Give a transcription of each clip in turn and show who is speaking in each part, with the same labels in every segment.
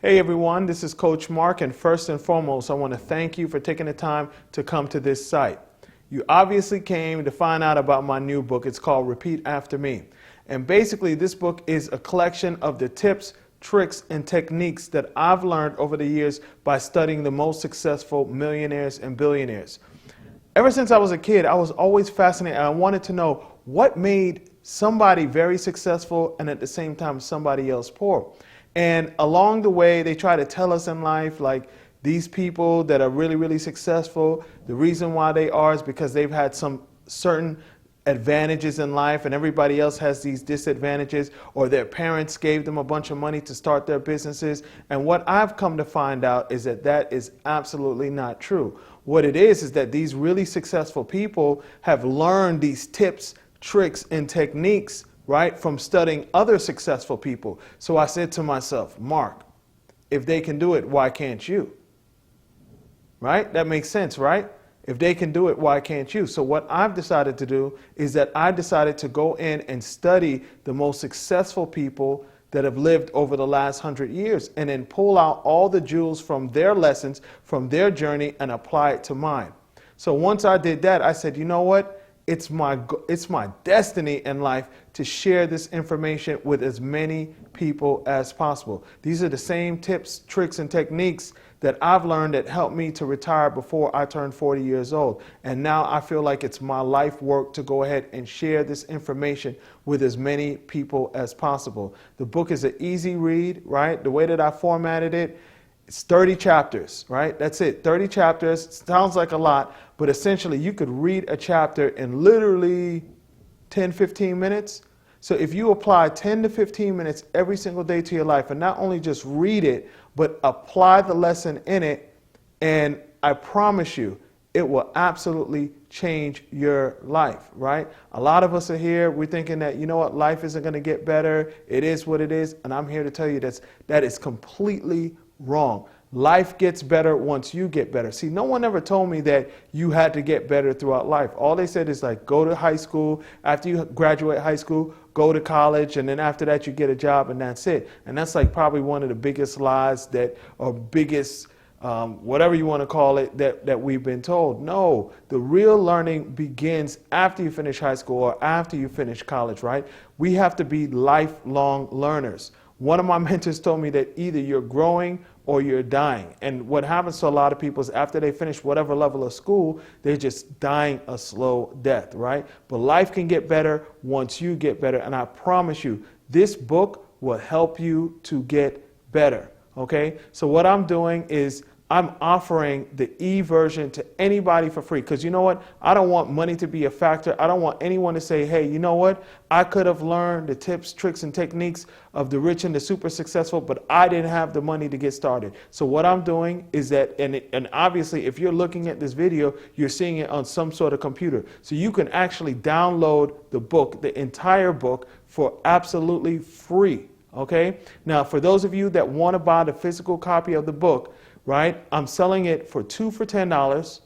Speaker 1: Hey everyone, this is Coach Mark, and first and foremost, I want to thank you for taking the time to come to this site. You obviously came to find out about my new book. It's called Repeat After Me. And basically, this book is a collection of the tips, tricks, and techniques that I've learned over the years by studying the most successful millionaires and billionaires. Ever since I was a kid, I was always fascinated. I wanted to know what made somebody very successful and at the same time somebody else poor. And along the way, they try to tell us in life, like, these people that are really, really successful, the reason why they are is because they've had some certain advantages in life and everybody else has these disadvantages, or their parents gave them a bunch of money to start their businesses. And what I've come to find out is that that is absolutely not true. What it is that these really successful people have learned these tips, tricks, and techniques, right, from studying other successful people. So I said to myself, Mark, if they can do it, why can't you? Right? That makes sense, right? If they can do it, why can't you? So what I've decided to do is that I decided to go in and study the most successful people that have lived over the last 100 years and then pull out all the jewels from their lessons, from their journey, and apply it to mine. So once I did that, I said, you know what? It's my destiny in life to share this information with as many people as possible. These are the same tips, tricks, and techniques that I've learned that helped me to retire before I turned 40 years old. And now I feel like it's my life work to go ahead and share this information with as many people as possible. The book is an easy read, right? The way that I formatted it, it's 30 chapters, right? That's it, 30 chapters. Sounds like a lot, but essentially you could read a chapter in literally 10, 15 minutes. So if you apply 10 to 15 minutes every single day to your life and not only just read it, but apply the lesson in it, and I promise you, it will absolutely change your life, right? A lot of us are here, we're thinking that, you know what, life isn't going to get better. It is what it is. And I'm here to tell you that is completely wrong. Life gets better once you get better. See, no one ever told me that you had to get better throughout life. All they said is, like, go to high school. After you graduate high school, go to college, and then after that you get a job, and that's it. And that's like probably one of the biggest lies that, or biggest, whatever you want to call it, that we've been told. No, the real learning begins after you finish high school or after you finish college, right? We have to be lifelong learners. One of my mentors told me that either you're growing or you're dying. And what happens to a lot of people is after they finish whatever level of school, they're just dying a slow death, right? But life can get better once you get better. And I promise you, this book will help you to get better, okay? So what I'm doing is I'm offering the e-version to anybody for free. Because you know what? I don't want money to be a factor. I don't want anyone to say, hey, you know what? I could have learned the tips, tricks, and techniques of the rich and the super successful, but I didn't have the money to get started. So what I'm doing is that, and obviously if you're looking at this video, you're seeing it on some sort of computer. So you can actually download the book, the entire book, for absolutely free. Okay? Now, for those of you that want to buy the physical copy of the book, right, I'm selling it for $2 for $10,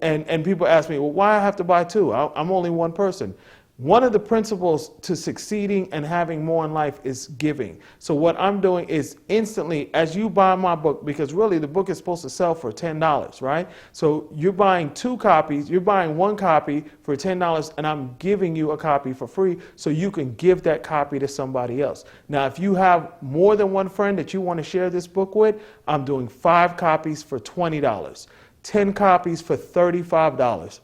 Speaker 1: and people ask me, well, why I have to buy two? I'm only one person. One of the principles to succeeding and having more in life is giving. So what I'm doing is instantly, as you buy my book, because really the book is supposed to sell for $10, right? So you're buying two copies, you're buying one copy for $10, and I'm giving you a copy for free so you can give that copy to somebody else. Now, if you have more than one friend that you want to share this book with, I'm doing 5 copies for $20, 10 copies for $35.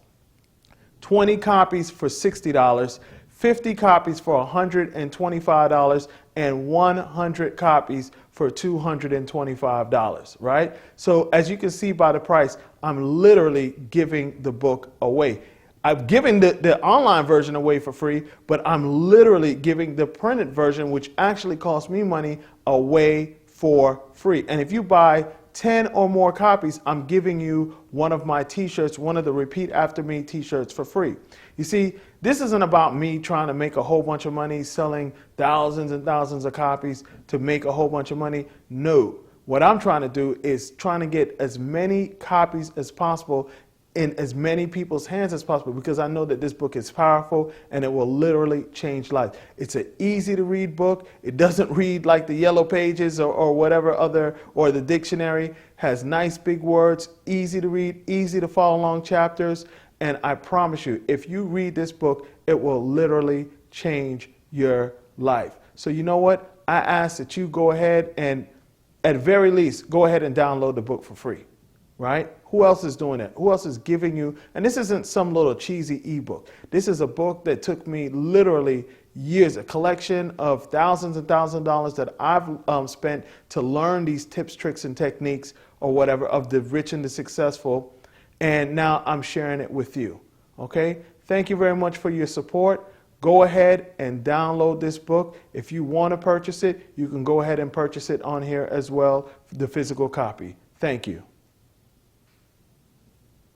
Speaker 1: 20 copies for $60, 50 copies for $125, and 100 copies for $225, right? So as you can see by the price, I'm literally giving the book away. I've given the online version away for free, but I'm literally giving the printed version, which actually costs me money, away for free. And if you buy 10 or more copies, I'm giving you one of my t-shirts, one of the Repeat After Me t-shirts for free. You see, this isn't about me trying to make a whole bunch of money, selling thousands and thousands of copies to make a whole bunch of money. No, what I'm trying to do is trying to get as many copies as possible in as many people's hands as possible, because I know that this book is powerful and it will literally change lives. It's an easy to read book. It doesn't read like the yellow pages or whatever other, or the dictionary. Has nice big words, easy to read, easy to follow along chapters. And I promise you, if you read this book, it will literally change your life. So you know what? I ask that you go ahead and, at very least, go ahead and download the book for free, right? Who else is doing that? Who else is giving you? And this isn't some little cheesy ebook. This is a book that took me literally years, a collection of thousands and thousands of dollars that I've spent to learn these tips, tricks, and techniques or whatever of the rich and the successful. And now I'm sharing it with you. Okay? Thank you very much for your support. Go ahead and download this book. If you want to purchase it, you can go ahead and purchase it on here as well, the physical copy. Thank you.